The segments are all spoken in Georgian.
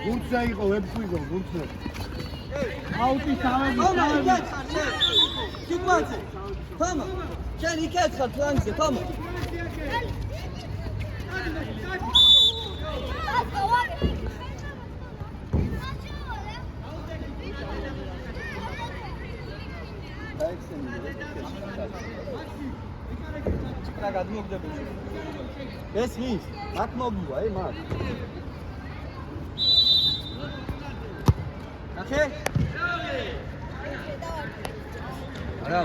გუნდზე იყო ვებხვიდო გუნდზე. აუტი თავები. სიტუაცია. თამა. შენ იქეთ ხარ ფლანგზე, თამა. რა გადმოგდები? ეს ის, მათ მოგივა, მათ. ნახე? არა.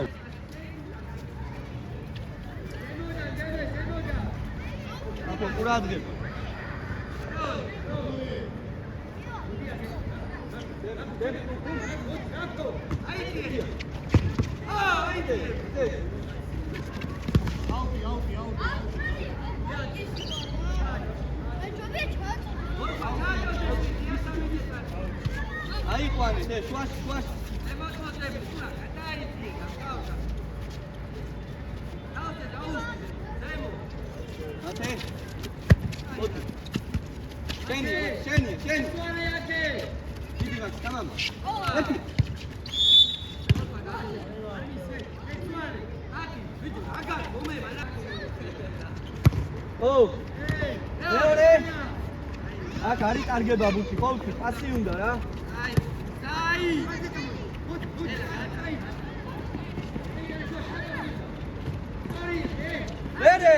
აკო ყურადღებ. Aí, Juan, suas. Şeni. Gidi bak, tamam mı? Hadi. Oh. Ne? აქ არის კარგება ბუთი, ყოველთვის პასი უნდა რა. ვერე!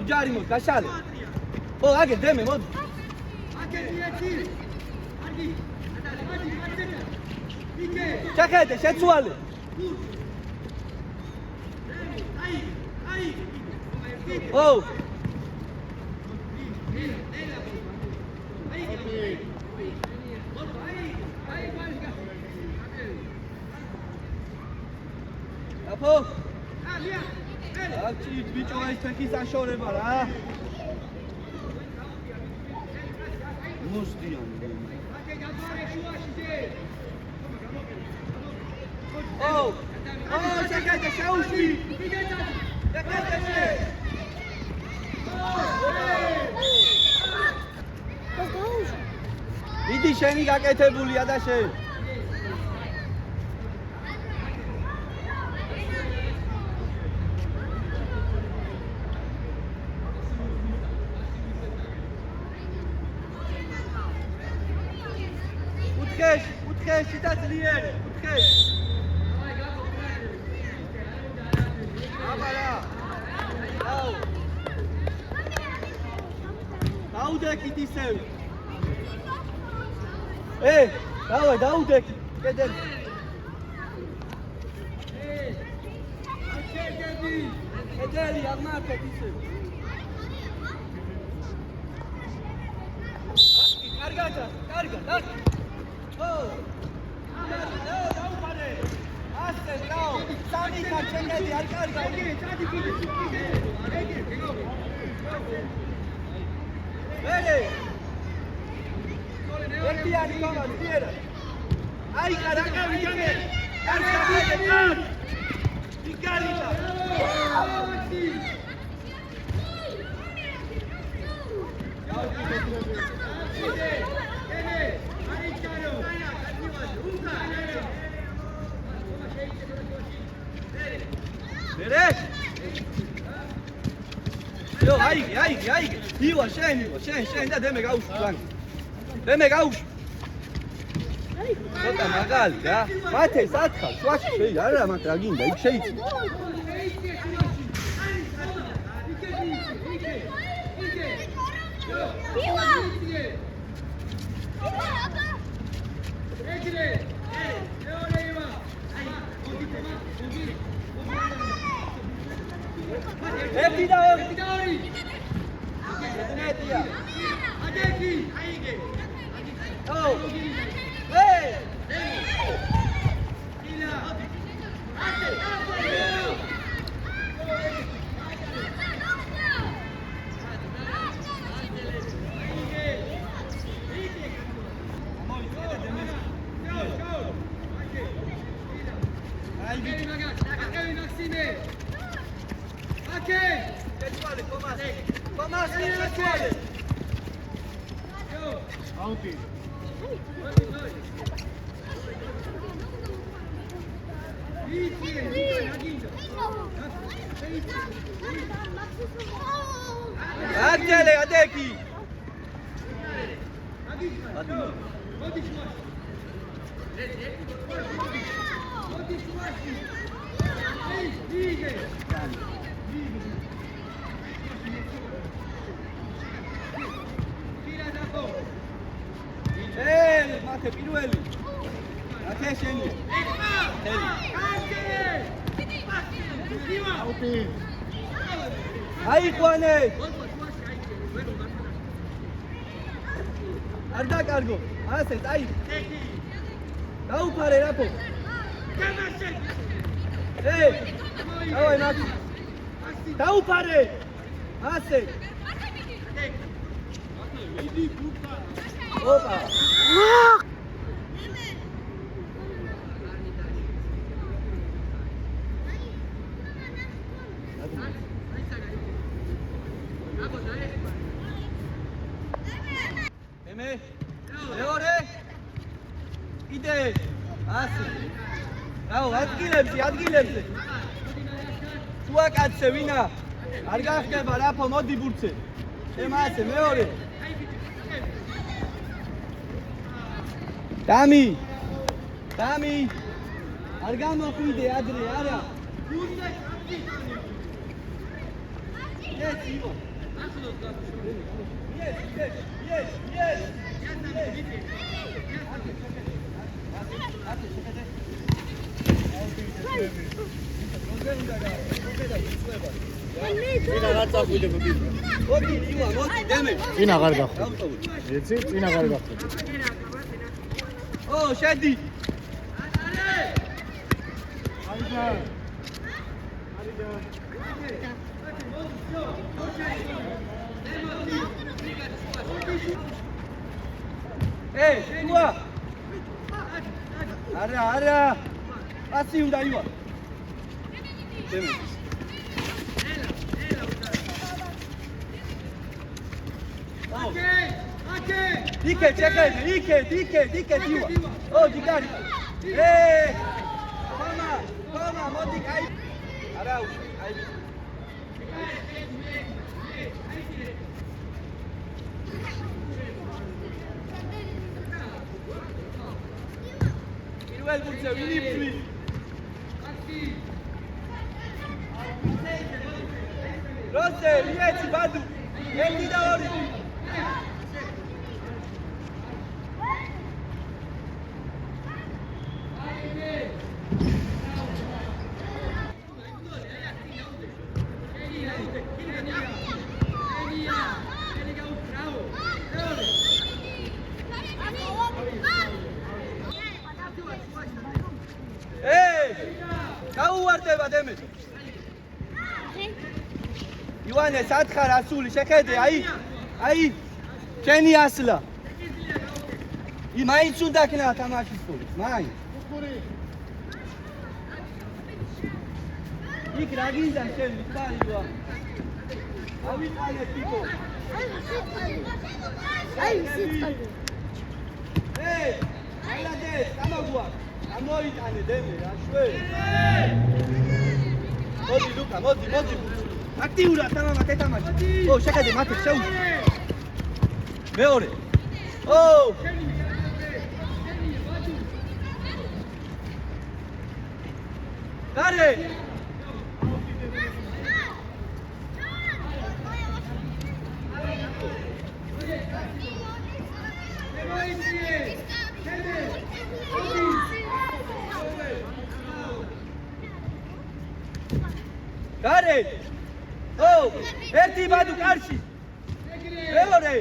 ჯარი მოდ გაშალე. ო, აგე დემე მოდი. ჩახედე, შეცვალე. ო! აფო აქ ბიჭო ეს თქის აშორება რა მოსდიან ო შეკეთე შაუში შეკეთე იდი შენი გაკეთებულია და შენ უთხეში დაწლიერი უთხეში აბარა დაუდეკით ისევ დავай დაუდეკი კედელი კედელი აღმართეთ ისევ კარგად ო დაუფარე ასე დაო სამი კაცები არ კარგა ვერე ერთი არის კომანდა დიერა აი კარაკა ვიგანე კარგა იკარიდა Берешь? Yo, aí. Iwa, შენ, და დემე გაუშვი თან. დემე გაუშვი. ცოტა მაგალი რა. მათე სათხარ, შუაში შეი, არა მათ რა გინდა, იქ შეიცი. ივა. ერთი და ორი. მეტია. აგეკი, აიგე. ო. ილა. აკე. აი, მაგა, აკე ვინახსინე. აუტი. Átjele, adeki! Mate, pirueli! Ate შენი! აუტი. აიყვანე! არ დაკარგო! ასე, აი! დაუფარე რაფო! დავაი მათი! დაუფარე! ასე! ოპა! მეორე კიდე ასე რაო ადგილებზე შუა კაცზე ვინა არ გახდება რაფო მოდი ბურცე შემაასე მეორე დამი არ გამოხვიდე ადრე არა Yes. წინ აღარ გახდა. ეცი წინ აღარ გახდა. ო, შედი. აიდა. შუა. არა. ასი უნდა ივა. იქეთ ივა. ო, დიგარი. მამა, მოდი, აი. არა, აი. პირველ გუნდზე ვინიფრი. როსე, მიეცი ბადუ. 1 და 2. გაუვარდება დემეთ. ივანე, სათხარ ასული შეხედე, აი. შენი ასლა. მაინც უნდა ქნა თამაშის ფული, მაინც. იქ რა გინდა შენი, ხალივა. ავიყანე ტიპო. აი, სიტყვი. აილადე, გამაგვა. ამოიტანე დემე რა შვე. მოდი ლუკა, მოდი. აქტიურად თამამა თეთამაში. ო, შეხედე მათე შეუშვი. მეორე. ო! გარე! გარე! ო! ერთი ბადუ კარში. მეორე.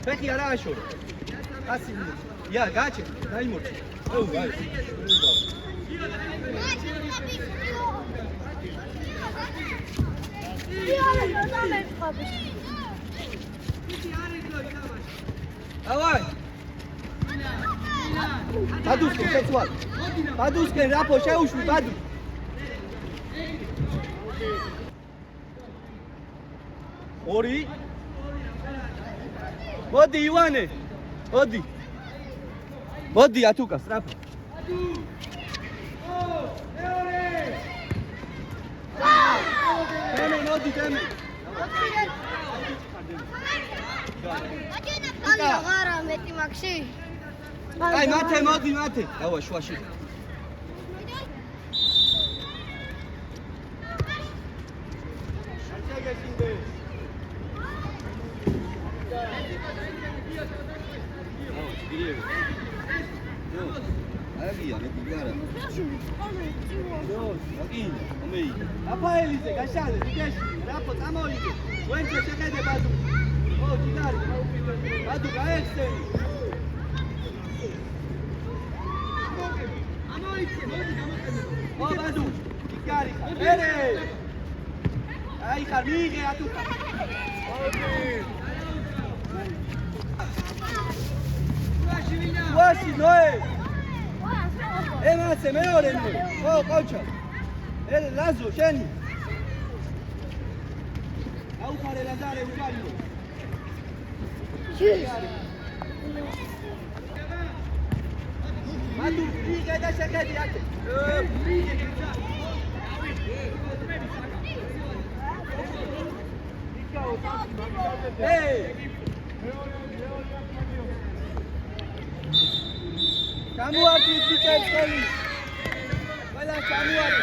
ფეხი არა აშორე. ასი მინუტი. ია, გაჩე, დაიმორჩე. ო, ვაი. დავაი. ბადუსკენ შეცვალ. ბადუსკენ რაფო შეუშვი ბადუ. ორი. მოდი ივანე. მოდი. მოდი ათუკა სწრაფად. დემე მოდი დემე. კალი აღარა მეტი მაქსი. აი მათე მოდი მათე. დავა შუაში. Agia, ne pigara. Agina, omei. Rafaelize, gashale, digeshi, rapo tamoide. Wenche shekede badu. Oh, digari. Badu gaexte. Oh, badu. Digari. Bere. Ai, Carmige, atuka. Washi, Noe. ემაცე მეორე ნუ. ო, ყოჩა. ლაზო, შენი. აუხარე ლაზარე უკარიო. მანდუ, იგე და შეკედი აკე. Kamu arti bicara sekali. Balas kamu arti.